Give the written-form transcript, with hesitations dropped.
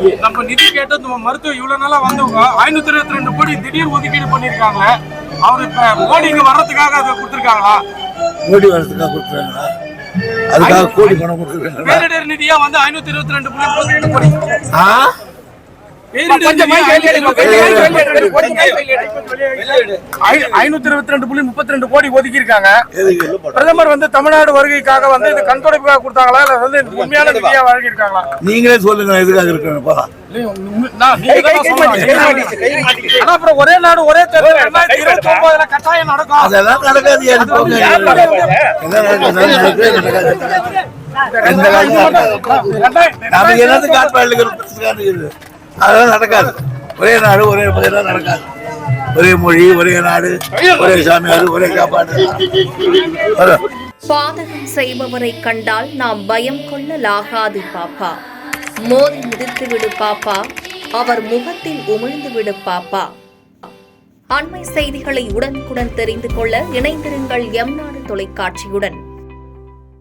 நம்ம நிதி கேட்டு மருத்துவம் இவ்வளவு நாளா வந்தவங்க 522 கோடி திடீர் ஒதுக்கீடு பண்ணிருக்காங்க. அவரு இப்ப மோடி இங்க வர்றதுக்காக அதை கொடுத்திருக்காங்களா? மோடி வர்றதுக்காக கொடுத்துருக்காங்களா? அதுக்காக கோடி பணம் கொடுத்துருக்காங்க. பேரிடர் நிதியா வந்து 522 கோடி. 522.32 கோடி ஒதுக்கி இருக்காங்க. பிரதமர் வந்து தமிழ்நாடு வருகைக்காக வந்து இது கண்துடைப்புக்காக கொடுத்தாங்களா இல்ல வந்து உண்மையான நிதியா வழங்கி இருக்காங்களா? நீங்களே சொல்லுங்க எதுக்காக இருக்கணும்ப்பா. அப்புறம் ஒரே நாடு ஒரே தேர்தல் 2029 கட்டாயம் நடக்கும். அதெல்லாம் நடக்காது. நமக்கு என்னது காட்பாடு அதெல்லாம் நடக்காது. ஒரே நாடு ஒரே பதிலாம் நடக்காது. ஒரே மொழி ஒரே நாடு ஒரே சாமியார் ஒரே காப்பாடு. பாதகம் செய்பவரை கண்டால் நாம் பயம் கொள்ளலாகாது பாப்பா. மோதி மிதித்து விடு பாப்பா, அவர் முகத்தில் உமிழ்ந்து விடு பாப்பா. அண்மை செய்திகளை உடனுக்குடன் தெரிந்து கொள்ள இணைந்திருங்கள் எம் நாடு தொலைக்காட்சியுடன்.